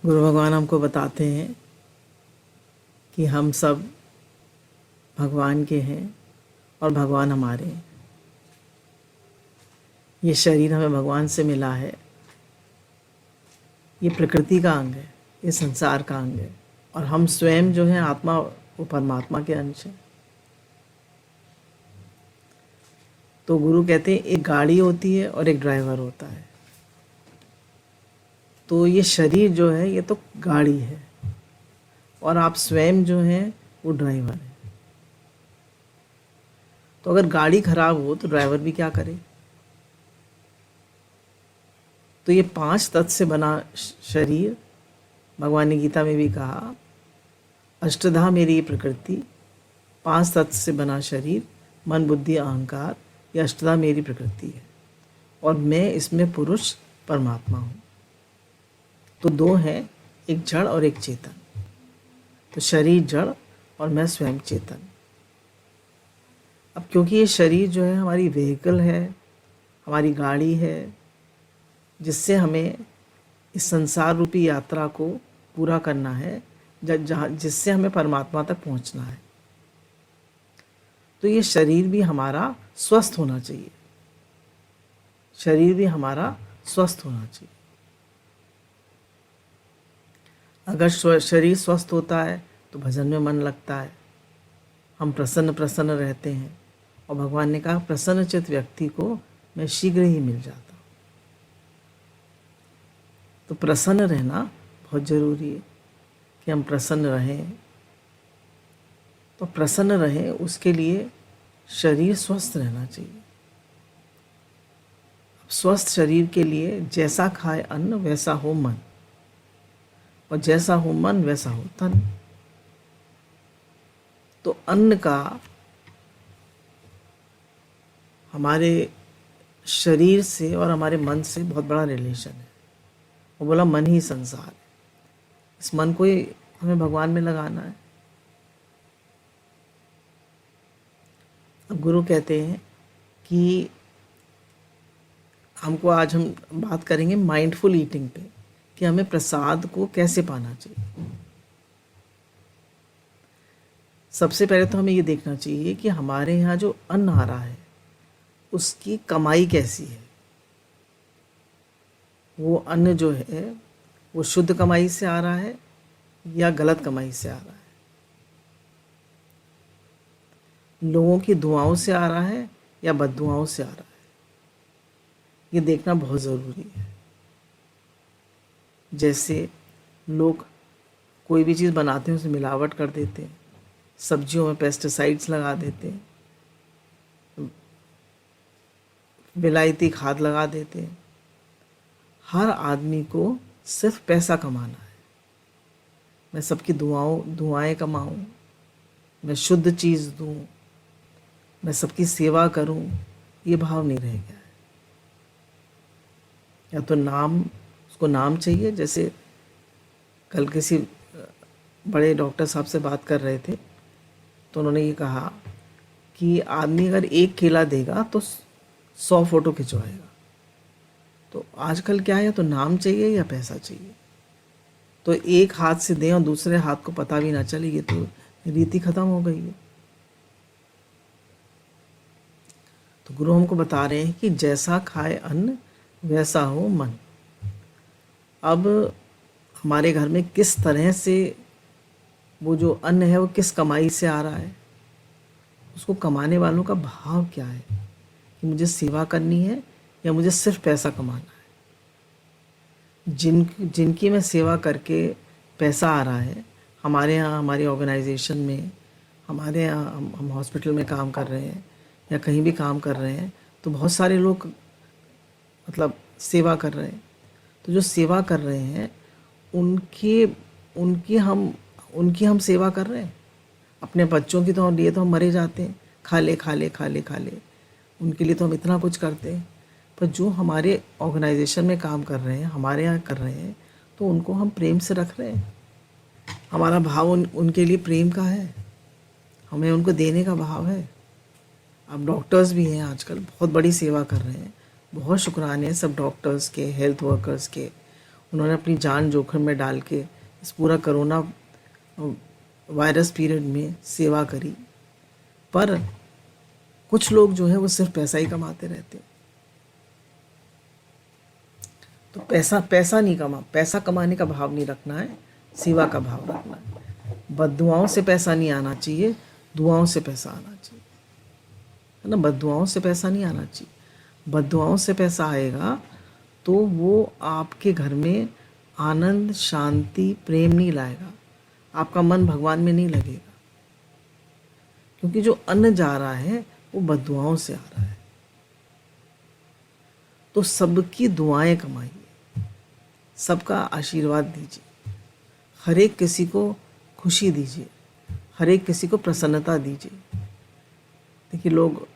गुरु भगवान हमको बताते हैं कि हम सब भगवान के हैं और भगवान हमारे हैं। ये शरीर हमें भगवान से मिला है, ये प्रकृति का अंग है, ये संसार का अंग है और हम स्वयं जो है आत्मा वो परमात्मा के अंश हैं। तो गुरु कहते हैं एक गाड़ी होती है और एक ड्राइवर होता है। तो ये शरीर जो है ये तो गाड़ी है और आप स्वयं जो हैं वो ड्राइवर है। तो अगर गाड़ी खराब हो तो ड्राइवर भी क्या करे। तो ये 5 तत्व से बना शरीर, भगवान ने गीता में भी कहा अष्टधा मेरी ये प्रकृति, 5 तत्व से बना शरीर, मन बुद्धि अहंकार, ये अष्टधा मेरी प्रकृति है और मैं इसमें पुरुष परमात्मा हूँ। तो 2 हैं, एक जड़ और एक चेतन। तो शरीर जड़ और मैं स्वयं चेतन। अब क्योंकि ये शरीर जो है हमारी व्हीकल है, हमारी गाड़ी है, जिससे हमें इस संसार रूपी यात्रा को पूरा करना है, जिससे हमें परमात्मा तक पहुंचना है। तो ये शरीर भी हमारा स्वस्थ होना चाहिए, शरीर भी हमारा स्वस्थ होना चाहिए। अगर शरीर स्वस्थ होता है तो भजन में मन लगता है, हम प्रसन्न प्रसन्न रहते हैं और भगवान ने कहा प्रसन्नचित्त व्यक्ति को मैं शीघ्र ही मिल जाता हूँ। तो प्रसन्न रहना बहुत ज़रूरी है कि हम प्रसन्न रहें। तो प्रसन्न रहें उसके लिए शरीर स्वस्थ रहना चाहिए। अब स्वस्थ शरीर के लिए जैसा खाए अन्न वैसा हो मन और जैसा हो मन वैसा हो तन। तो अन्न का हमारे शरीर से और हमारे मन से बहुत बड़ा रिलेशन है। वो बोला मन ही संसार है। इस मन को ही हमें भगवान में लगाना है। अब गुरु कहते हैं कि हमको आज हम बात करेंगे माइंडफुल ईटिंग पे, कि हमें प्रसाद को कैसे पाना चाहिए। सबसे पहले तो हमें ये देखना चाहिए कि हमारे यहाँ जो अन्न आ रहा है उसकी कमाई कैसी है। वो अन्न जो है वो शुद्ध कमाई से आ रहा है या गलत कमाई से आ रहा है, लोगों की दुआओं से आ रहा है या बद्दुआओं से आ रहा है। ये देखना बहुत ज़रूरी है। जैसे लोग कोई भी चीज़ बनाते हैं उसमें मिलावट कर देते हैं, सब्जियों में पेस्टिसाइड्स लगा देते हैं, विलायती खाद लगा देते हैं। हर आदमी को सिर्फ पैसा कमाना है। मैं सबकी दुआएं कमाऊं, मैं शुद्ध चीज़ दूं, मैं सबकी सेवा करूं, ये भाव नहीं रह गया है। या तो उसको नाम चाहिए। जैसे कल किसी बड़े डॉक्टर साहब से बात कर रहे थे तो उन्होंने ये कहा कि आदमी अगर एक केला देगा तो 100 फोटो खिंचवाएगा। तो आजकल क्या है, तो नाम चाहिए या पैसा चाहिए। तो एक हाथ से दें और दूसरे हाथ को पता भी ना चले, ये तो रीति खत्म हो गई है। तो गुरु हमको बता रहे हैं कि जैसा खाए अन्न वैसा हो मन। अब हमारे घर में किस तरह से वो जो अन्न है वो किस कमाई से आ रहा है, उसको कमाने वालों का भाव क्या है कि मुझे सेवा करनी है या मुझे सिर्फ पैसा कमाना है। जिनकी मैं सेवा करके पैसा आ रहा है, हमारे यहाँ हमारी ऑर्गेनाइजेशन में, हमारे यहाँ हम हॉस्पिटल में काम कर रहे हैं या कहीं भी काम कर रहे हैं, तो बहुत सारे लोग मतलब सेवा कर रहे हैं। तो जो सेवा कर रहे हैं उनकी हम सेवा कर रहे हैं। अपने बच्चों की तो लिए तो हम मरे जाते हैं, खा ले खा ले खा ले खा ले, उनके लिए तो हम इतना कुछ करते हैं। पर जो हमारे ऑर्गेनाइजेशन में काम कर रहे हैं, हमारे यहाँ कर रहे हैं, तो उनको हम प्रेम से रख रहे हैं। हमारा भाव उनके लिए प्रेम का है, हमें उनको देने का भाव है। अब डॉक्टर्स भी हैं आजकल, बहुत बड़ी सेवा कर रहे हैं। बहुत शुक्राने सब डॉक्टर्स के, हेल्थ वर्कर्स के। उन्होंने अपनी जान जोखिम में डाल के इस पूरा कोरोना वायरस पीरियड में सेवा करी। पर कुछ लोग जो है वो सिर्फ पैसा ही कमाते रहते। तो पैसा नहीं पैसा कमाने का भाव नहीं रखना है, सेवा का भाव रखना है। बद्दुआओं से पैसा नहीं आना चाहिए, दुआओं से पैसा आना चाहिए, है ना। बद्दुआओं से पैसा नहीं आना चाहिए। बद्दुआओं से पैसा आएगा तो वो आपके घर में आनंद, शांति, प्रेम नहीं लाएगा, आपका मन भगवान में नहीं लगेगा। क्योंकि जो अन्न जा रहा है वो बद्दुआओं से आ रहा है। तो सबकी दुआएं कमाइए, सबका आशीर्वाद दीजिए, हर एक किसी को खुशी दीजिए, हर एक किसी को प्रसन्नता दीजिए। देखिए, लोग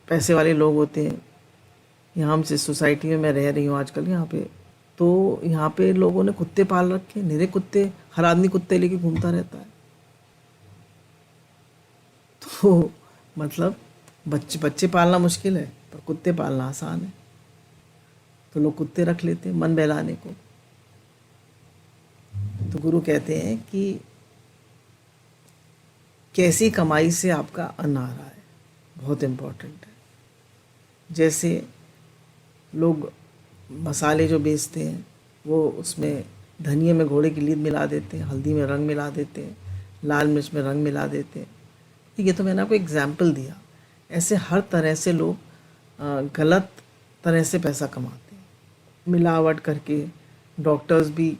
पैसे वाले लोग होते हैं। यहाँ हमसे सोसाइटी में मैं रह रही हूँ आजकल यहाँ पे, तो यहाँ पे लोगों ने कुत्ते पाल रखे, निरे कुत्ते। हर आदमी कुत्ते लेके घूमता रहता है। तो मतलब बच्चे पालना मुश्किल है, पर कुत्ते पालना आसान है। तो लोग कुत्ते रख लेते हैं मन बहलाने को। तो गुरु कहते हैं कि कैसी कमाई से आपका अन्न आ रहा है, बहुत इम्पोर्टेंट है। जैसे लोग मसाले जो बेचते हैं वो उसमें धनिये में घोड़े की लीद मिला देते हैं, हल्दी में रंग मिला देते हैं, लाल मिर्च में रंग मिला देते हैं। ये तो मैंने आपको एग्जाम्पल दिया। ऐसे हर तरह से लोग गलत तरह से पैसा कमाते हैं, मिलावट करके, डॉक्टर्स भी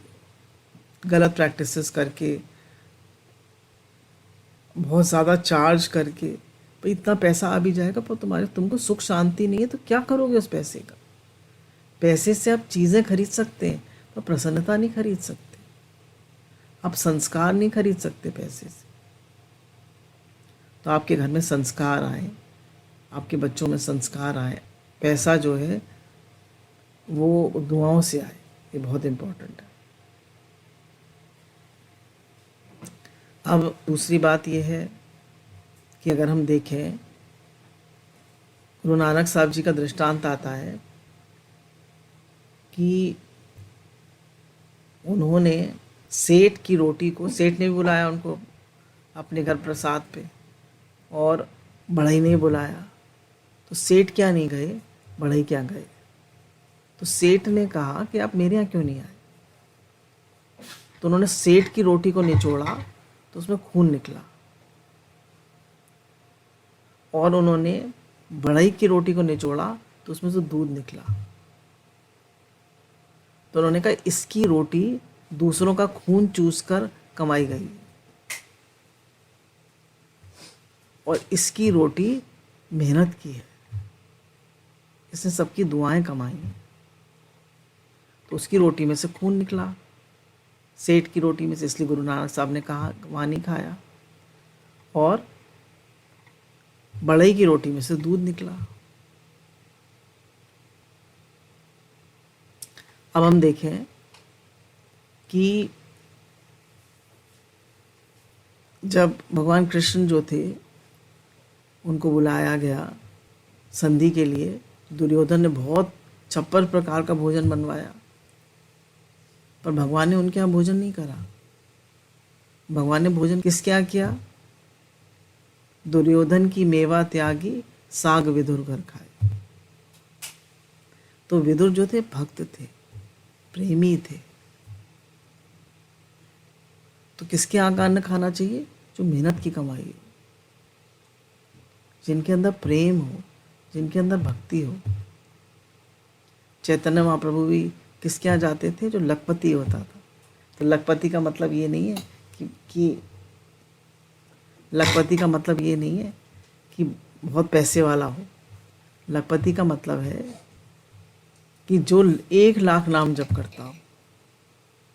गलत प्रैक्टिसेस करके, बहुत ज़्यादा चार्ज करके। तो इतना पैसा आ भी जाएगा पर तुमको सुख शांति नहीं है तो क्या करोगे उस पैसे का। पैसे से आप चीज़ें खरीद सकते हैं पर प्रसन्नता नहीं खरीद सकते, आप संस्कार नहीं खरीद सकते पैसे से। तो आपके घर में संस्कार आए, आपके बच्चों में संस्कार आए, पैसा जो है वो दुआओं से आए, ये बहुत इम्पोर्टेंट है। अब दूसरी बात यह है कि अगर हम देखें, गुरु नानक साहब जी का दृष्टांत आता है कि उन्होंने सेठ की रोटी को, सेठ ने भी बुलाया उनको अपने घर प्रसाद पे, और बढ़ई ने बुलाया। तो सेठ क्या नहीं गए, बढ़ई क्या गए। तो सेठ ने कहा कि आप मेरे यहाँ क्यों नहीं आए। तो उन्होंने सेठ की रोटी को निचोड़ा तो उसमें खून निकला, और उन्होंने बढ़ई की रोटी को निचोड़ा तो उसमें से दूध निकला। तो उन्होंने कहा इसकी रोटी दूसरों का खून चूसकर कमाई गई और इसकी रोटी मेहनत की है, इसने सबकी दुआएं कमाई हैं। तो उसकी रोटी में से खून निकला, सेठ की रोटी में से, इसलिए गुरु नानक साहब ने कहा वहाँ नहीं खाया। और बढ़ई की रोटी में से दूध निकला। अब हम देखें कि जब भगवान कृष्ण जो थे उनको बुलाया गया संधि के लिए, दुर्योधन ने बहुत 56 प्रकार का भोजन बनवाया, पर भगवान ने उनके यहाँ भोजन नहीं करा। भगवान ने भोजन किसके यहाँ किया? दुर्योधन की मेवा त्यागी साग विदुर घर खाए। तो विदुर जो थे भक्त थे, प्रेमी थे। तो किसके यहाँ का अन्न खाना चाहिए? जो मेहनत की कमाई हो, जिनके अंदर प्रेम हो, जिनके अंदर भक्ति हो। चैतन्य महाप्रभु भी किसके यहाँ जाते थे? जो लखपति होता था। तो लखपति का मतलब ये नहीं है कि लखपति का मतलब ये नहीं है कि बहुत पैसे वाला हो। लखपति का मतलब है कि जो 1 लाख नाम जप करता हो,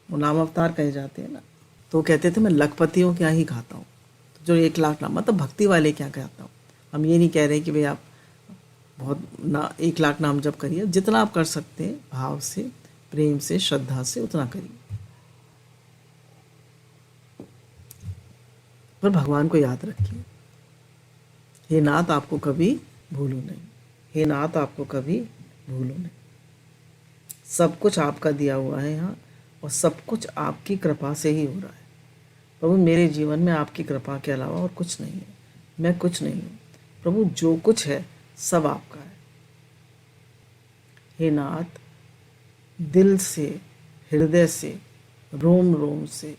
वो नाम अवतार कहे जाते हैं ना। तो कहते थे मैं लखपतियों के यहाँ ही खाता हूँ। तो जो 1 लाख नाम, मतलब भक्ति वाले क्या खाता हूँ। हम ये नहीं कह रहे कि भाई आप बहुत 1 लाख नाम जप करिए, जितना आप कर सकते हैं भाव से, प्रेम से, श्रद्धा से, उतना करिए। पर भगवान को याद रखिए, हे नाथ आपको कभी भूलू नहीं, हे नाथ आपको कभी भूलू नहीं। सब कुछ आपका दिया हुआ है यहाँ, और सब कुछ आपकी कृपा से ही हो रहा है। प्रभु मेरे जीवन में आपकी कृपा के अलावा और कुछ नहीं है, मैं कुछ नहीं हूँ। प्रभु जो कुछ है सब आपका है। हे नाथ, दिल से, हृदय से, रोम रोम से,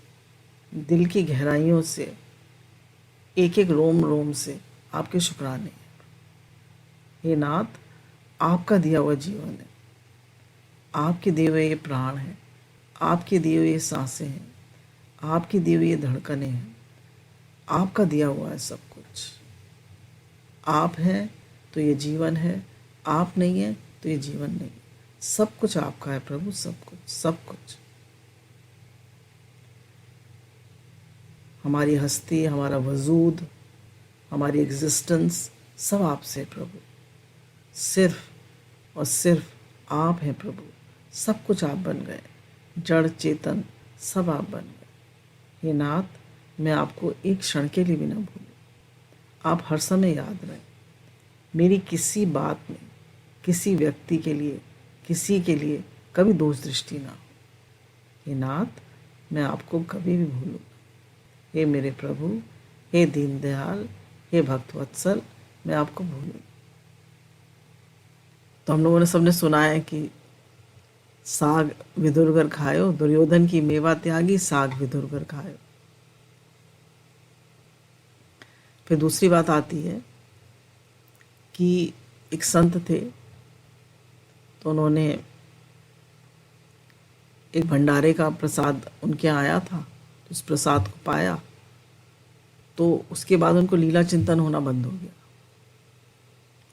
दिल की गहराइयों से, एक एक रोम रोम से आपके शुक्राने हैं। हे नाथ, आपका दिया हुआ जीवन है, आपके दिए हुए ये प्राण हैं, आपके दिए हुए ये सांसें हैं, आपकी दी हुई ये धड़कनें हैं, आपका दिया हुआ है सब कुछ। आप हैं तो ये जीवन है, आप नहीं है तो ये जीवन नहीं। सब कुछ आपका है प्रभु, सब कुछ, सब कुछ। हमारी हस्ती, हमारा वजूद, हमारी एग्जिस्टेंस सब आपसे है प्रभु। सिर्फ और सिर्फ आप हैं प्रभु। सब कुछ आप बन गए, जड़ चेतन सब आप बन गए। हे नाथ, मैं आपको एक क्षण के लिए भी ना भूलूं। आप हर समय याद रहें। मेरी किसी बात में, किसी व्यक्ति के लिए, किसी के लिए कभी दोष दृष्टि ना हो। हे नाथ, मैं आपको कभी भी भूलूं। हे मेरे प्रभु, हे दीनदयाल, हे भक्तवत्सल, मैं आपको भूलूं। तो हम लोगों ने सबने सुना है कि साग विदुरगर खायो, दुर्योधन की मेवा त्यागी, साग विदुरगर खायो। फिर दूसरी बात आती है कि एक संत थे, तो उन्होंने एक भंडारे का प्रसाद उनके यहाँ आया था, तो उस प्रसाद को पाया, तो उसके बाद उनको लीला चिंतन होना बंद हो गया।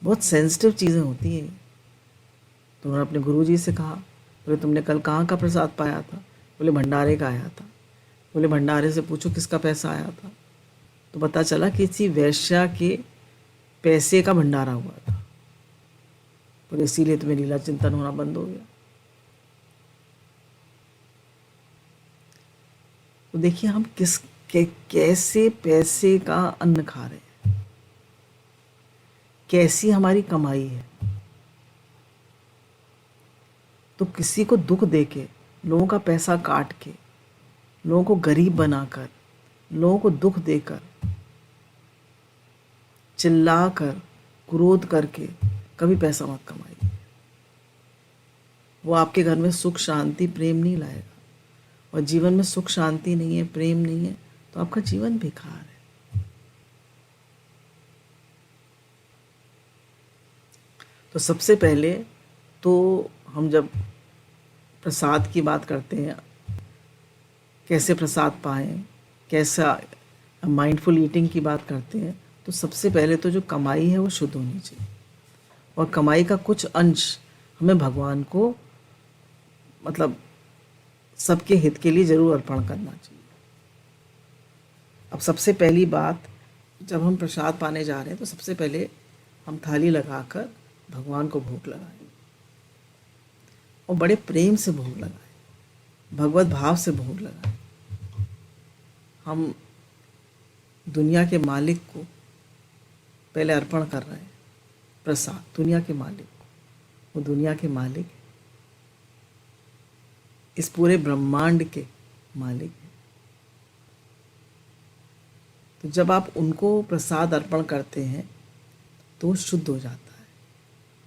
बहुत सेंसिटिव चीज़ें होती हैं। तो उन्होंने अपने गुरुजी से कहा, बोले तुमने कल कहाँ का प्रसाद पाया था? बोले भंडारे का आया था। बोले भंडारे से पूछो किसका पैसा आया था। तो पता चला किसी वैश्या के पैसे का भंडारा हुआ था। बोले इसीलिए तुम्हें लीला चिंतन होना बंद हो गया। तो देखिए हम कैसे पैसे का अन्न खा रहे हैं, कैसी हमारी कमाई है। तो किसी को दुख देके, लोगों का पैसा काट के, लोगों को गरीब बनाकर, लोगों को दुख देकर, चिल्लाकर, क्रोध करके कभी पैसा मत कमाइए। वो आपके घर में सुख शांति प्रेम नहीं लाएगा। और जीवन में सुख शांति नहीं है, प्रेम नहीं है, तो आपका जीवन बेकार है। तो सबसे पहले तो हम जब प्रसाद की बात करते हैं, कैसे प्रसाद पाएं, कैसा माइंडफुल ईटिंग की बात करते हैं, तो सबसे पहले तो जो कमाई है वो शुद्ध होनी चाहिए। और कमाई का कुछ अंश हमें भगवान को, मतलब सबके हित के लिए ज़रूर अर्पण करना चाहिए। अब सबसे पहली बात, जब हम प्रसाद पाने जा रहे हैं तो सबसे पहले हम थाली लगाकर भगवान को भोग लगाएं, और बड़े प्रेम से भोग लगाएं, भगवत भाव से भोग लगाएं। हम दुनिया के मालिक को पहले अर्पण कर रहे हैं प्रसाद, दुनिया के मालिक को। वो दुनिया के मालिक है, इस पूरे ब्रह्मांड के मालिक हैं। तो जब आप उनको प्रसाद अर्पण करते हैं तो वो शुद्ध हो जाता है,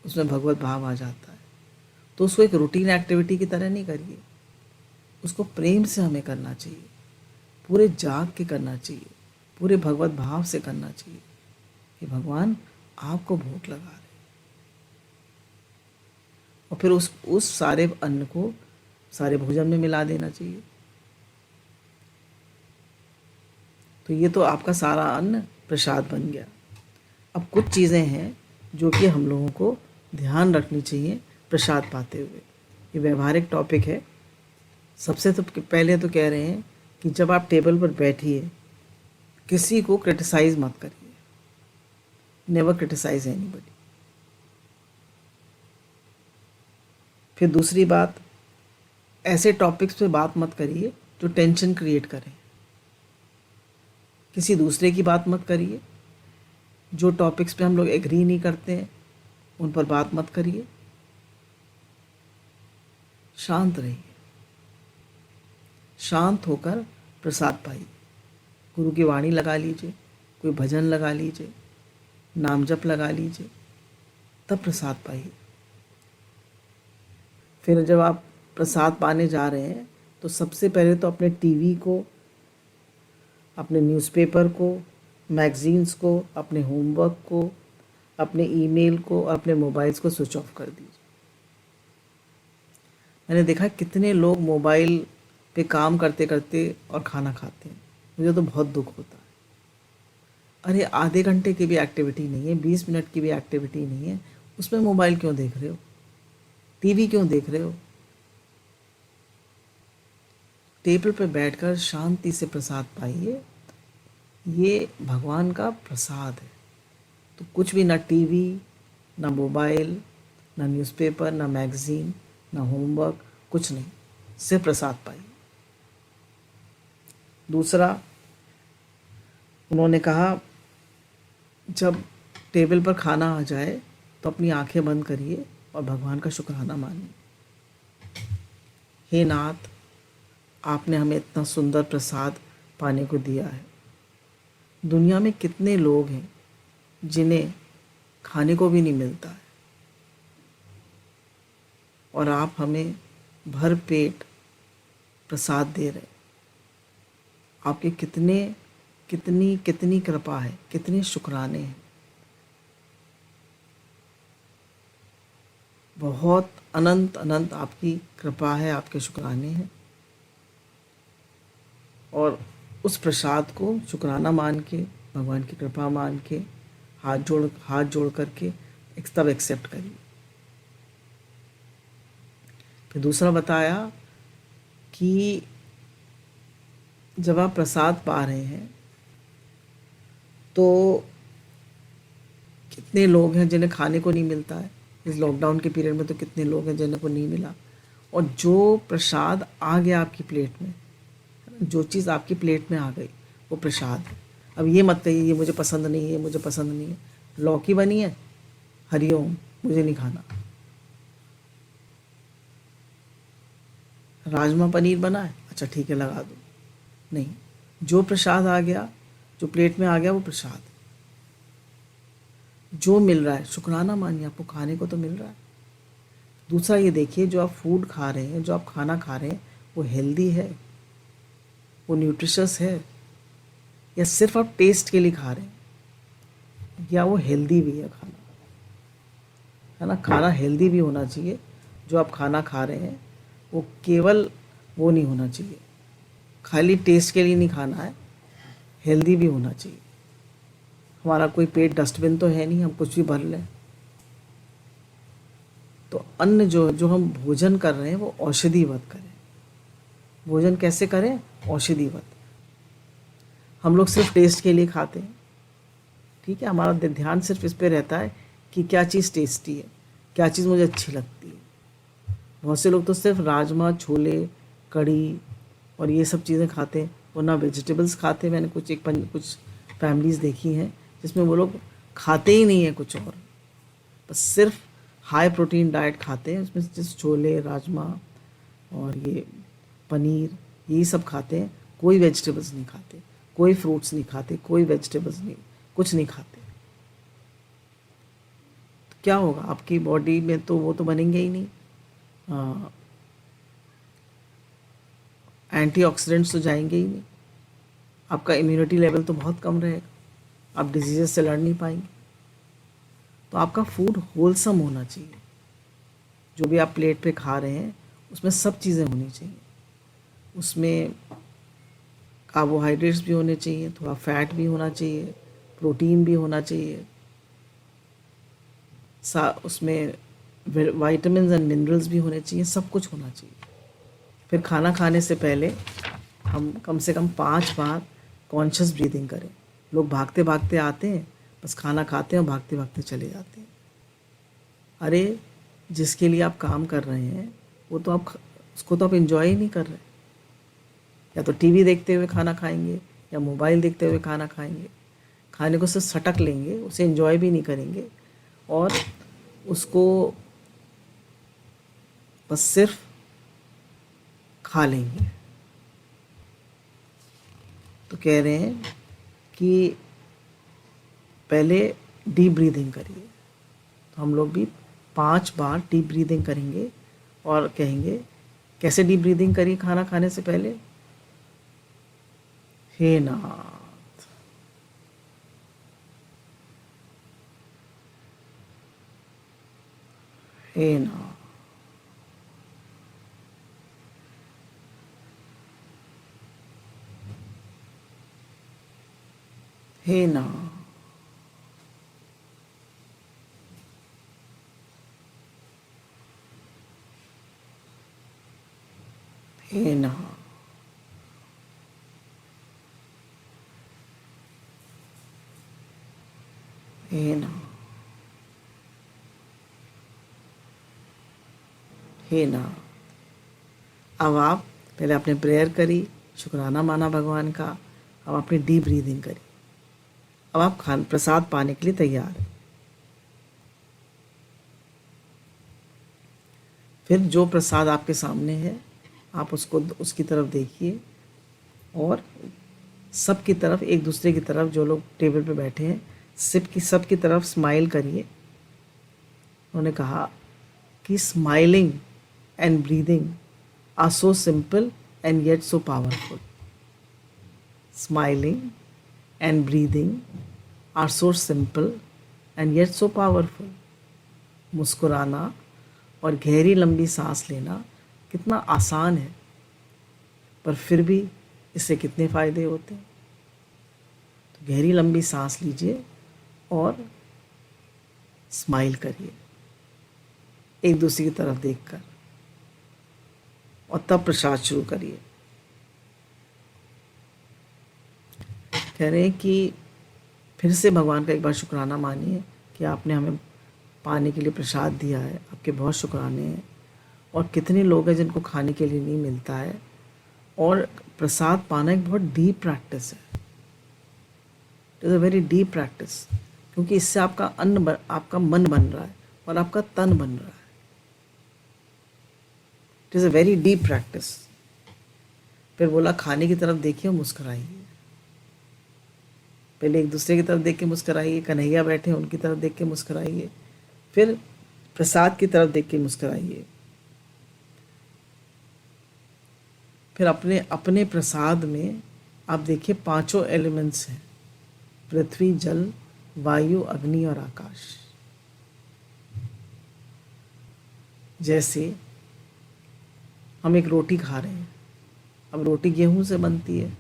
उसमें भगवत भाव आ जाता है। तो उसको एक रूटीन एक्टिविटी की तरह नहीं करिए, उसको प्रेम से हमें करना चाहिए, पूरे जाग के करना चाहिए, पूरे भगवत भाव से करना चाहिए कि भगवान आपको भोग लगा रहे। और फिर उस सारे अन्न को सारे भोजन में मिला देना चाहिए। तो ये तो आपका सारा अन्न प्रसाद बन गया। अब कुछ चीज़ें हैं जो कि हम लोगों को ध्यान रखनी चाहिए प्रसाद पाते हुए। ये व्यवहारिक टॉपिक है। सबसे तो पहले तो कह रहे हैं कि जब आप टेबल पर बैठिए, किसी को क्रिटिसाइज मत करिए। Never criticise anybody. फिर दूसरी बात, ऐसे टॉपिक्स पे बात मत करिए जो टेंशन क्रिएट करें। किसी दूसरे की बात मत करिए। जो टॉपिक्स पे हम लोग एग्री नहीं करते हैं उन पर बात मत करिए। शांत रहिए। शांत होकर प्रसाद पाइए। गुरु की वाणी लगा लीजिए, कोई भजन लगा लीजिए, नाम जप लगा लीजिए, तब प्रसाद पाइए। फिर जब आप प्रसाद पाने जा रहे हैं तो सबसे पहले तो अपने टीवी को, अपने न्यूज़पेपर को, मैगज़ीन्स को, अपने होमवर्क को, अपने ईमेल को, अपने मोबाइल्स को स्विच ऑफ कर दीजिए। मैंने देखा कितने लोग मोबाइल पे काम करते करते और खाना खाते हैं। मुझे तो बहुत दुख होता है। अरे आधे घंटे की भी एक्टिविटी नहीं है, 20 मिनट की भी एक्टिविटी नहीं है, उसमें मोबाइल क्यों देख रहे हो, टीवी क्यों देख रहे हो? टेबल पर बैठकर शांति से प्रसाद पाइए। ये भगवान का प्रसाद है। तो कुछ भी, ना टीवी, ना मोबाइल, ना न्यूज़पेपर, ना मैगज़ीन, ना होमवर्क, कुछ नहीं, सिर्फ प्रसाद पाइए। दूसरा, उन्होंने कहा जब टेबल पर खाना आ जाए तो अपनी आंखें बंद करिए और भगवान का शुक्राना मानिए। हे नाथ, आपने हमें इतना सुंदर प्रसाद पाने को दिया है। दुनिया में कितने लोग हैं जिन्हें खाने को भी नहीं मिलता है, और आप हमें भर पेट प्रसाद दे रहे हैं। आपके कितनी कितनी कृपा है, कितने शुक्राने हैं। बहुत अनंत अनंत आपकी कृपा है, आपके शुक्राने हैं। और उस प्रसाद को शुक्राना मान के, भगवान की कृपा मान के, हाथ जोड़ करके तब एक्सेप्ट करिए। फिर दूसरा बताया कि जब आप प्रसाद पा रहे हैं तो कितने लोग हैं जिन्हें खाने को नहीं मिलता है। इस लॉकडाउन के पीरियड में तो कितने लोग हैं जिन्हें को नहीं मिला, और जो प्रसाद आ गया आपकी प्लेट में, जो चीज़ आपकी प्लेट में आ गई वो प्रसाद है। अब ये मत कहिए ये मुझे पसंद नहीं है, ये मुझे पसंद नहीं है। लौकी बनी है, हरिओम, मुझे नहीं खाना। राजमा पनीर बना है, अच्छा ठीक है लगा दो। नहीं, जो प्रसाद आ गया, जो प्लेट में आ गया वो प्रसाद। जो मिल रहा है शुक्राना मानिए, आपको खाने को तो मिल रहा है। दूसरा ये देखिए, जो आप फूड खा रहे हैं, जो आप खाना खा रहे हैं, वो हेल्दी है, वो न्यूट्रिशस है, या सिर्फ आप टेस्ट के लिए खा रहे हैं, या वो हेल्दी भी है खाना, है ना। खाना हेल्दी भी होना चाहिए। जो आप खाना खा रहे हैं वो केवल वो नहीं होना चाहिए, खाली टेस्ट के लिए नहीं खाना है, हेल्दी भी होना चाहिए। हमारा कोई पेट डस्टबिन तो है नहीं, हम कुछ भी भर लें। तो अन्न जो जो हम भोजन कर रहे हैं वो औषधिवत करें। भोजन कैसे करें? औषधिवत। हम लोग सिर्फ टेस्ट के लिए खाते हैं, ठीक है, हमारा ध्यान सिर्फ इस पे रहता है कि क्या चीज़ टेस्टी है, क्या चीज़ मुझे अच्छी लगती है। बहुत से लोग तो सिर्फ राजमा, छोले, कढ़ी और ये सब चीज़ें खाते हैं, और ना वेजिटेबल्स खाते हैं। मैंने कुछ फैमिलीज़ देखी हैं जिसमें वो लोग खाते ही नहीं है कुछ और, बस सिर्फ हाई प्रोटीन डाइट खाते हैं। उसमें जैसे छोले, राजमा और ये पनीर, यही सब खाते हैं। कोई वेजिटेबल्स नहीं खाते, कोई फ्रूट्स नहीं खाते, कोई वेजिटेबल्स नहीं, कुछ नहीं खाते। तो क्या होगा आपकी बॉडी में? तो वो तो बनेंगे ही नहीं। एंटीऑक्सीडेंट्स तो जाएंगे ही नहीं। आपका इम्यूनिटी लेवल तो बहुत कम रहेगा, आप डिजीज़ से लड़ नहीं पाएंगे। तो आपका फूड होलसम होना चाहिए। जो भी आप प्लेट पे खा रहे हैं उसमें सब चीज़ें होनी चाहिए। उसमें कार्बोहाइड्रेट्स भी होने चाहिए, थोड़ा फैट भी होना चाहिए, प्रोटीन भी होना चाहिए, उसमें विटामिन्स एंड मिनरल्स भी होने चाहिए, सब कुछ होना चाहिए। फिर खाना खाने से पहले हम कम से कम 5 बार कॉन्शियस ब्रीदिंग करें। लोग भागते भागते आते हैं, बस खाना खाते हैं और भागते भागते चले जाते हैं। अरे जिसके लिए आप काम कर रहे हैं वो तो आप उसको तो आप एंजॉय ही नहीं कर रहे। या तो टीवी देखते हुए खाना खाएंगे या मोबाइल देखते हुए खाना खाएंगे। खाने को सिर्फ सटक लेंगे, उसे एंजॉय भी नहीं करेंगे, और उसको बस सिर्फ खा लेंगे। तो कह रहे हैं कि पहले डीप ब्रीदिंग करिए। तो हम लोग भी 5 बार डीप ब्रीदिंग करेंगे और कहेंगे कैसे डीप ब्रीदिंग करिए खाना खाने से पहले। हे नाथ, हे नाथ, हे नाथ, हे नाथ, हे नाथ, हे नाथ। अब आप पहले आपने प्रेयर करी, शुक्राना माना भगवान का, अब आपने डीप ब्रीदिंग करी। अब आप खान प्रसाद पाने के लिए तैयार हैं। फिर जो प्रसाद आपके सामने है आप उसको उसकी तरफ देखिए और सबकी तरफ, एक दूसरे की तरफ, जो लोग टेबल पे बैठे हैं सबकी तरफ स्माइल करिए। उन्होंने कहा कि smiling and breathing are so simple and yet so powerful. Smiling and breathing are so simple and yet so powerful. मुस्कुराना और गहरी लंबी सांस लेना कितना आसान है, पर फिर भी इससे कितने फ़ायदे होते हैं। तो गहरी लंबी सांस लीजिए और स्माइल करिए एक दूसरे की तरफ देखकर, और तब प्रसाद शुरू करिए। कह रहे हैं कि फिर से भगवान का एक बार शुक्राना मानिए कि आपने हमें पाने के लिए प्रसाद दिया है, आपके बहुत शुक्राने हैं। और कितने लोग हैं जिनको खाने के लिए नहीं मिलता है, और प्रसाद पाना एक बहुत डीप प्रैक्टिस है। It is a very deep practice, क्योंकि इससे आपका आपका मन बन रहा है और आपका तन बन रहा है। It is a very deep practice. फिर बोला खाने की तरफ देखिए और मुस्कुराइए। पहले एक दूसरे की तरफ देख के मुस्कुराइए, कन्हैया बैठे हैं उनकी तरफ देख के मुस्कुराइए, फिर प्रसाद की तरफ देख के मुस्कुराइए। फिर अपने अपने प्रसाद में आप देखिए 5 एलिमेंट्स हैं, पृथ्वी, जल, वायु, अग्नि और आकाश। जैसे हम एक रोटी खा रहे हैं, अब रोटी गेहूं से बनती है।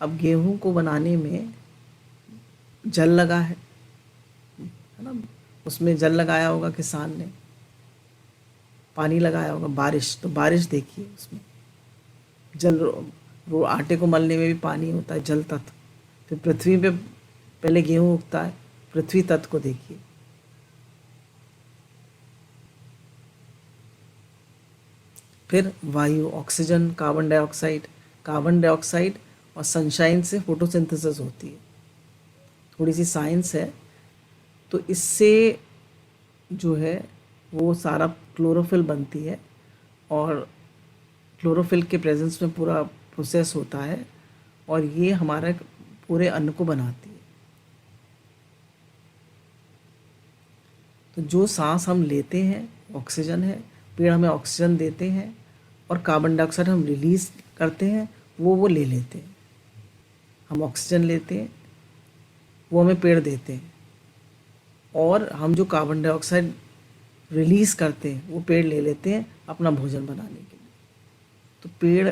अब गेहूं को बनाने में जल लगा है ना, उसमें जल लगाया होगा किसान ने, पानी लगाया होगा, बारिश, तो बारिश देखिए उसमें जल, आटे को मलने में भी पानी होता है, जल तत्व। फिर पृथ्वी पे पहले गेहूं उगता है, पृथ्वी तत्व को देखिए। फिर वायु, ऑक्सीजन, कार्बन डाइऑक्साइड और सनशाइन से फोटोसिंथेसिस होती है। थोड़ी सी साइंस है, तो इससे जो है वो सारा क्लोरोफिल बनती है, और क्लोरोफिल के प्रेजेंस में पूरा प्रोसेस होता है, और ये हमारा पूरे अन्न को बनाती है। तो जो सांस हम लेते हैं ऑक्सीजन है, पेड़ हमें ऑक्सीजन देते हैं, और कार्बन डाइऑक्साइड हम रिलीज़ करते हैं, वो ले लेते हैं। हम ऑक्सीजन लेते हैं, वो हमें पेड़ देते हैं, और हम जो कार्बन डाइऑक्साइड रिलीज़ करते हैं वो पेड़ ले लेते हैं अपना भोजन बनाने के लिए। तो पेड़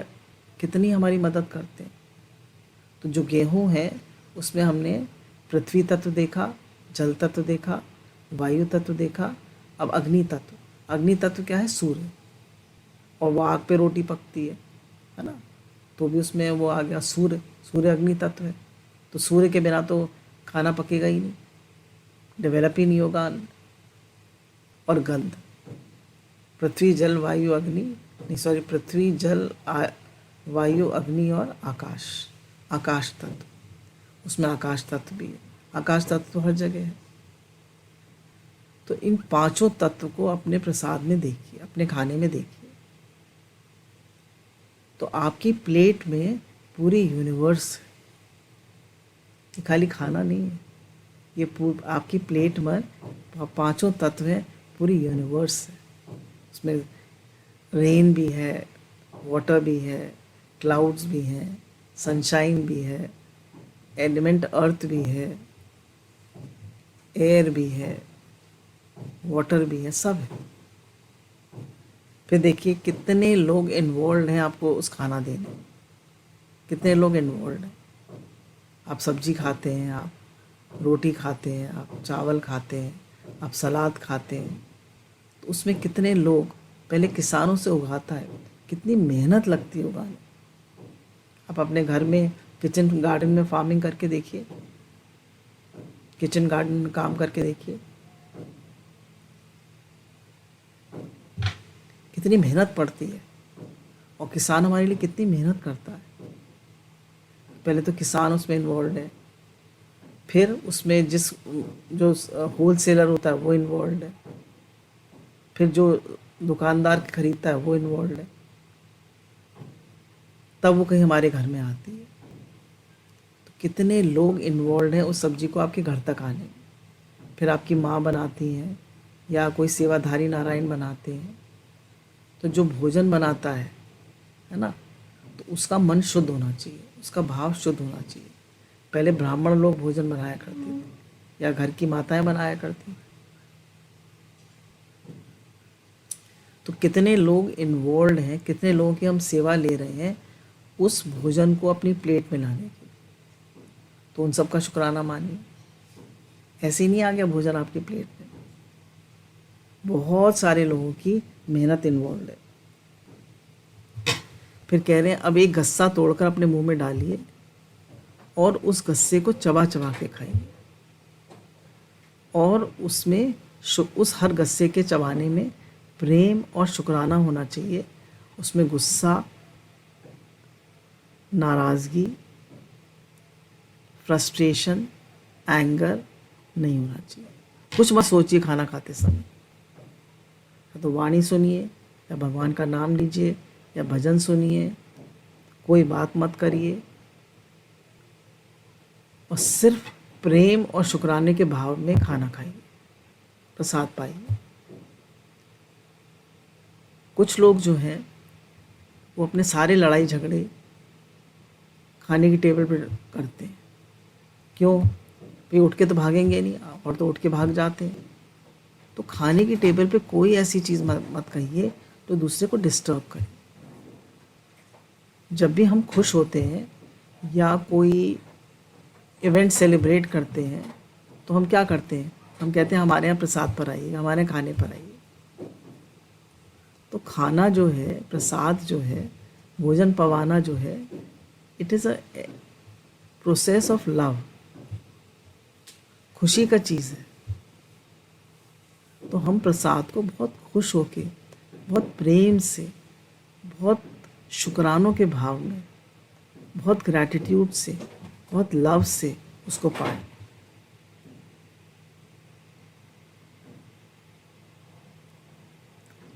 कितनी हमारी मदद करते हैं। तो जो गेहूं है उसमें हमने पृथ्वी तत्व देखा, जल तत्व देखा, वायु तत्व देखा। अब अग्नि तत्व, अग्नि तत्व क्या है? सूर्य। और वो आग पे रोटी पकती है ना, तो भी उसमें वो आ गया सूर्य। सूर्य अग्नि तत्व है, तो सूर्य के बिना तो खाना पकेगा ही नहीं, डेवलप ही नहीं होगा अन्न। और गंध, पृथ्वी जल वायु अग्नि, नहीं सॉरी, पृथ्वी जल वायु अग्नि और आकाश, आकाश तत्व, उसमें आकाश तत्व भी है। आकाश तत्व तो हर जगह है। तो इन 5 तत्व को अपने प्रसाद में देखिए, अपने खाने में देखिए, तो आपकी प्लेट में पूरी यूनिवर्स है। ये खाली खाना नहीं है, ये आपकी प्लेट में पांचों तत्व हैं, पूरी यूनिवर्स है। उसमें रेन भी है, वाटर भी है, क्लाउड्स भी हैं, सनशाइन भी है, एलिमेंट अर्थ भी है, एयर भी है, वाटर भी है, सब है। फिर देखिए कितने लोग इन्वॉल्व हैं आपको उस खाना देने में, कितने लोग इन्वॉल्व हैं। आप सब्जी खाते हैं, आप रोटी खाते हैं, आप चावल खाते हैं, आप सलाद खाते हैं, तो उसमें कितने लोग पहले किसानों से उगाता है, कितनी मेहनत लगती है उगाने। आप अपने घर में किचन गार्डन में फार्मिंग करके देखिए, किचन गार्डन में काम करके देखिए, कितनी मेहनत पड़ती है। और किसान हमारे लिए कितनी मेहनत करता है। पहले तो किसान उसमें इन्वॉल्व है, फिर उसमें जो होल सेलर होता है वो इन्वॉल्व है, फिर जो दुकानदार खरीदता है वो इन्वॉल्व है, तब वो कहीं हमारे घर में आती है। तो कितने लोग इन्वॉल्व हैं उस सब्जी को आपके घर तक आने में। फिर आपकी माँ बनाती हैं या कोई सेवाधारी नारायण बनाते हैं, तो जो भोजन बनाता है ना, तो उसका मन शुद्ध होना चाहिए, उसका भाव शुद्ध होना चाहिए। पहले ब्राह्मण लोग भोजन बनाया करते थे या घर की माताएं बनाया करती थी। तो कितने लोग इन्वॉल्व हैं, कितने लोगों की हम सेवा ले रहे हैं उस भोजन को अपनी प्लेट में लाने की। तो उन सब का शुक्राना मानिए। ऐसे ही नहीं आ गया भोजन आपकी प्लेट में, बहुत सारे लोगों की मेहनत इन्वॉल्व है। फिर कह रहे हैं अब एक गस्सा तोड़कर अपने मुंह में डालिए और उस गस्से को चबा चबा के खाइए, और उसमें उस हर गस्से के चबाने में प्रेम और शुक्राना होना चाहिए। उसमें गुस्सा, नाराज़गी, फ्रस्ट्रेशन, एंगर नहीं होना चाहिए। कुछ मत सोचिए खाना खाते समय, तो वाणी सुनिए या भगवान का नाम लीजिए या भजन सुनिए, कोई बात मत करिए, और सिर्फ प्रेम और शुक्राने के भाव में खाना खाइए, प्रसाद पाइए। कुछ लोग जो हैं वो अपने सारे लड़ाई झगड़े खाने की टेबल पर करते हैं। क्यों? भाई उठ के तो भागेंगे नहीं, और तो उठ के भाग जाते हैं। तो खाने की टेबल पे कोई ऐसी चीज़ मत कहिए तो दूसरे को डिस्टर्ब करे। जब भी हम खुश होते हैं या कोई इवेंट सेलिब्रेट करते हैं तो हम क्या करते हैं? हम कहते हैं हमारे यहाँ प्रसाद पर आइए, हमारे यहाँ खाने पर आइए। तो खाना जो है, प्रसाद जो है, भोजन पवाना जो है, it is a process of love, खुशी का चीज़ है। तो हम प्रसाद को बहुत खुश होके, बहुत प्रेम से, बहुत शुक्रानों के भाव में, बहुत ग्रैटिट्यूड से, बहुत लव से उसको पाएं।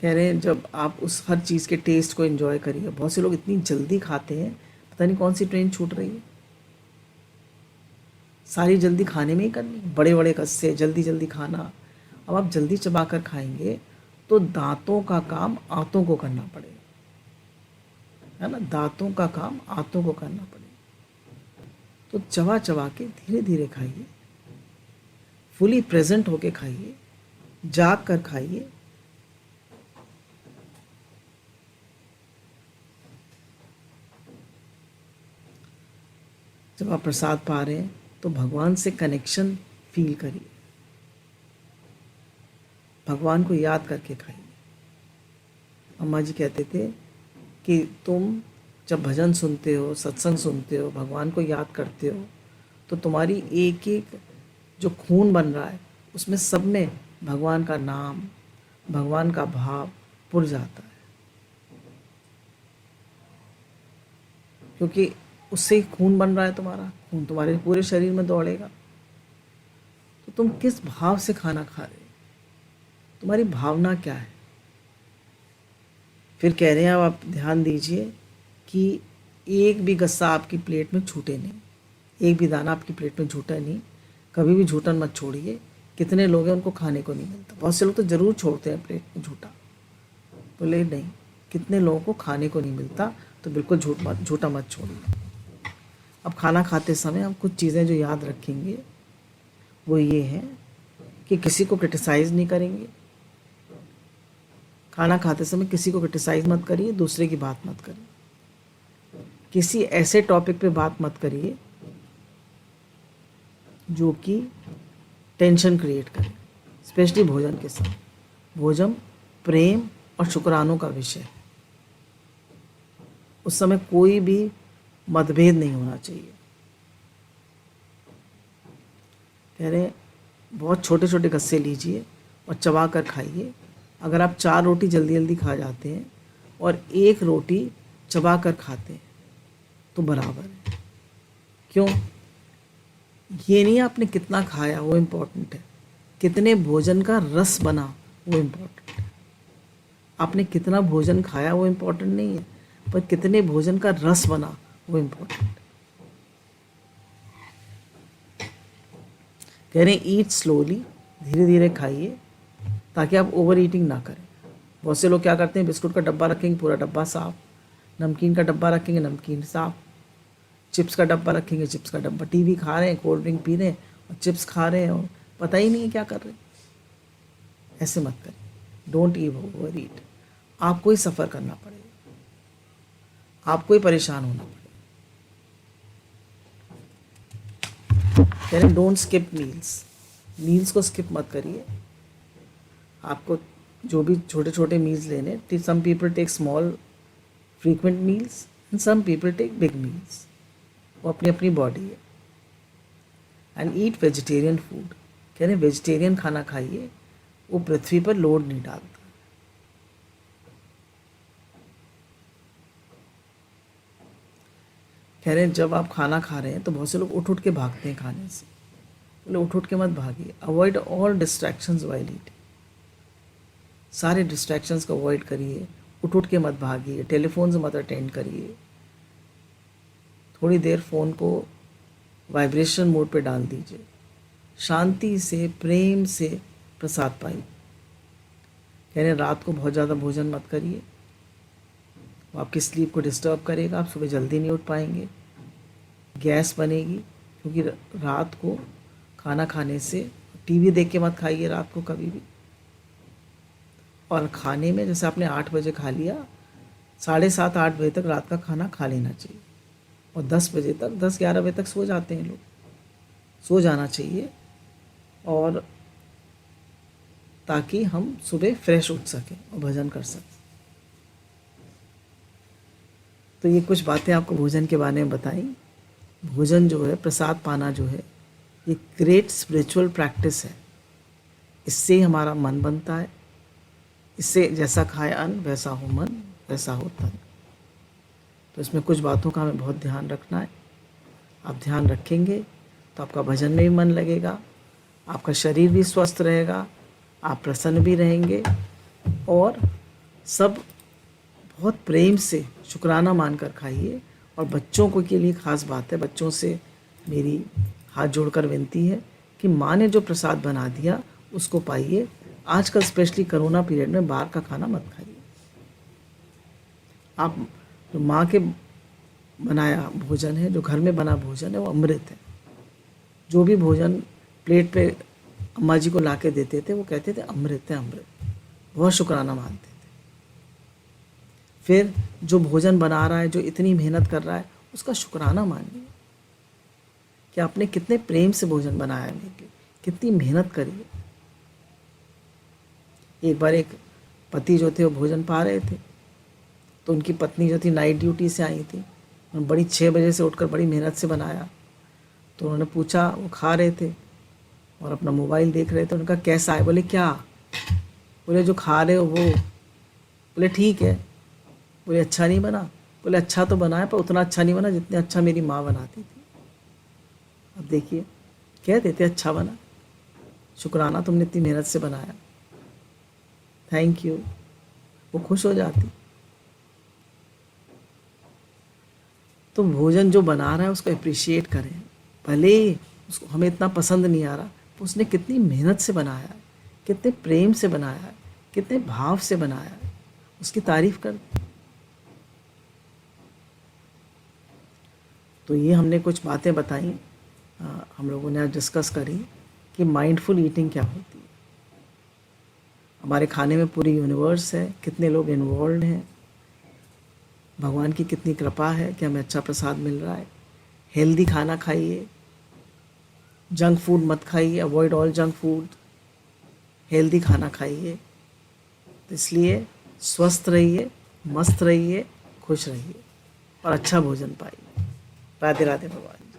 कह रहे हैं जब आप उस हर चीज़ के टेस्ट को एंजॉय करिए। बहुत से लोग इतनी जल्दी खाते हैं, पता नहीं कौन सी ट्रेन छूट रही है, सारी जल्दी खाने में ही करनी, बड़े बड़े कस्से, जल्दी जल्दी खाना। अब आप जल्दी चबा कर खाएंगे तो दांतों का काम आंतों को करना पड़ेगा, है ना। दांतों का काम आंतों को करना पड़ेगा। तो चबा चबा के धीरे धीरे खाइए, फुली प्रेजेंट होके खाइए, जाग कर खाइए। जब आप प्रसाद पा रहे हैं तो भगवान से कनेक्शन फील करिए, भगवान को याद करके खाइए। अम्मा जी कहते थे कि तुम जब भजन सुनते हो, सत्संग सुनते हो, भगवान को याद करते हो, तो तुम्हारी एक एक जो खून बन रहा है उसमें सब में भगवान का नाम, भगवान का भाव पुर जाता है। क्योंकि उससे ही खून बन रहा है, तुम्हारा खून तुम्हारे पूरे शरीर में दौड़ेगा। तो तुम किस भाव से खाना खा रहे हो, तुम्हारी भावना क्या है। फिर कह रहे हैं अब आप ध्यान दीजिए कि एक भी गस्सा आपकी प्लेट में छूटे नहीं, एक भी दाना आपकी प्लेट में झूठा नहीं। कभी भी झूठन मत छोड़िए। कितने लोग हैं उनको खाने को नहीं मिलता। बहुत से लोग तो ज़रूर छोड़ते हैं प्लेट में झूठा, बोले नहीं, कितने लोगों को खाने को नहीं मिलता, तो बिल्कुल झूठा मत छोड़िए। अब खाना खाते समय हम कुछ चीज़ें जो याद रखेंगे वो ये है कि किसी को क्रिटिसाइज़ नहीं करेंगे। खाना खाते समय किसी को क्रिटिसाइज़ मत करिए, दूसरे की बात मत करिए। किसी ऐसे टॉपिक पे बात मत करिए जो कि टेंशन क्रिएट करे, स्पेशली भोजन के साथ। भोजन प्रेम और शुक्रानों का विषय है। उस समय कोई भी मतभेद नहीं होना चाहिए। कह रहे बहुत छोटे छोटे गस्से लीजिए और चबा कर खाइए। अगर आप 4 रोटी जल्दी जल्दी खा जाते हैं और 1 रोटी चबा कर खाते हैं तो बराबर है। क्यों? ये नहीं आपने कितना खाया वो इम्पोर्टेंट है, कितने भोजन का रस बना वो इम्पोर्टेंट है। आपने कितना भोजन खाया वो इम्पोर्टेंट नहीं है, पर कितने भोजन का रस बना वो इम्पोर्टेंट है। कह रहे हैं ईट स्लोली, धीरे धीरे खाइए ताकि आप ओवर ईटिंग ना करें। बहुत से लोग क्या करते हैं, बिस्कुट का डब्बा रखेंगे पूरा डब्बा साफ, नमकीन का डब्बा रखेंगे नमकीन साफ, चिप्स का डब्बा रखेंगे चिप्स का डब्बा, टीवी खा रहे हैं, कोल्ड ड्रिंक पी रहे हैं और चिप्स खा रहे हैं और पता ही नहीं है क्या कर रहे हैं। ऐसे मत करें। डोंट ओवर ईट। आपको ही सफ़र करना पड़ेगा, आपको ही परेशान होना पड़ेगा। कह रहे हैं डोंट स्किप मील्स। मील्स को स्किप मत करिए। आपको जो भी छोटे छोटे मील्स लेने, some people take small frequent meals and some people take big meals. वो अपनी अपनी बॉडी है। And eat vegetarian food. कह रहे हैं वेजिटेरियन खाना खाइए, वो पृथ्वी पर लोड नहीं डालता। कह रहे हैं जब आप खाना खा रहे हैं तो बहुत से लोग उठ उठ के भागते हैं खाने से। बोले उठ उठ के मत भागिए। Avoid all distractions while eating. सारे डिस्ट्रैक्शंस को अवॉइड करिए। उठ उठ के मत भागिए, टेलीफोन से मत अटेंड करिए। थोड़ी देर फ़ोन को वाइब्रेशन मोड पे डाल दीजिए। शांति से, प्रेम से प्रसाद पाइए। कह रहे हैं रात को बहुत ज़्यादा भोजन मत करिए, वो आपकी स्लीप को डिस्टर्ब करेगा। आप सुबह जल्दी नहीं उठ पाएंगे, गैस बनेगी। क्योंकि रात को खाना खाने से, टीवी देख के मत खाइए रात को कभी भी। और खाने में जैसे आपने 8 बजे खा लिया, 7:30 8 बजे तक रात का खाना खा लेना चाहिए। और 10 बजे तक, 10-11 बजे तक सो जाते हैं लोग, सो जाना चाहिए। और ताकि हम सुबह फ्रेश उठ सकें और भजन कर सकें। तो ये कुछ बातें आपको भोजन के बारे में बताई। भोजन जो है, प्रसाद पाना जो है, ये ग्रेट स्पिरिचुअल प्रैक्टिस है। इससे ही हमारा मन बनता है। इससे जैसा खाए अन्न वैसा हो मन, वैसा हो तन। तो इसमें कुछ बातों का हमें बहुत ध्यान रखना है। आप ध्यान रखेंगे तो आपका भजन में भी मन लगेगा, आपका शरीर भी स्वस्थ रहेगा, आप प्रसन्न भी रहेंगे। और सब बहुत प्रेम से शुक्राना मानकर खाइए। और बच्चों को के लिए ख़ास बात है, बच्चों से मेरी हाथ जोड़कर विनती है कि माँ ने जो प्रसाद बना दिया उसको पाइए। आजकल स्पेशली कोरोना पीरियड में बाहर का खाना मत खाइए। आप जो माँ के बनाया भोजन है, जो घर में बना भोजन है, वो अमृत है। जो भी भोजन प्लेट पे अम्मा जी को ला के देते थे वो कहते थे अमृत है, अमृत। बहुत शुक्राना मानते थे। फिर जो भोजन बना रहा है, जो इतनी मेहनत कर रहा है, उसका शुक्राना मानिए कि आपने कितने प्रेम से भोजन बनाया है मेरे लिए, कितनी मेहनत करी है। एक बार एक पति जो थे वो भोजन पा रहे थे, तो उनकी पत्नी जो थी नाइट ड्यूटी से आई थी। उन्होंने बड़ी 6 बजे से उठकर बड़ी मेहनत से बनाया। तो उन्होंने पूछा, वो खा रहे थे और अपना मोबाइल देख रहे थे। उनका कैसा है? बोले क्या? बोले जो खा रहे हो वो। बोले ठीक है। बोले अच्छा नहीं बना? बोले अच्छा तो बना है, पर उतना अच्छा नहीं बना जितने अच्छा मेरी माँ बनाती थी। अब देखिए, कह देते अच्छा बना, शुक्राना तुमने इतनी मेहनत से बनाया, थैंक यू। वो खुश हो जाती। तो भोजन जो बना रहा है उसको अप्रिशिएट करें। भले ही उसको हमें इतना पसंद नहीं आ रहा, तो उसने कितनी मेहनत से बनाया है, कितने प्रेम से बनाया है, कितने भाव से बनाया है, उसकी तारीफ कर। तो ये हमने कुछ बातें बताई, हम लोगों ने आज डिस्कस करी कि माइंडफुल ईटिंग क्या होती है। हमारे खाने में पूरी यूनिवर्स है, कितने लोग इन्वॉल्व हैं, भगवान की कितनी कृपा है कि हमें अच्छा प्रसाद मिल रहा है। हेल्दी खाना खाइए, जंक फूड मत खाइए, avoid all junk food, healthy खाना खाइए। तो इसलिए स्वस्थ रहिए, मस्त रहिए, खुश रहिए और अच्छा भोजन पाइए। राधे राधे भगवान।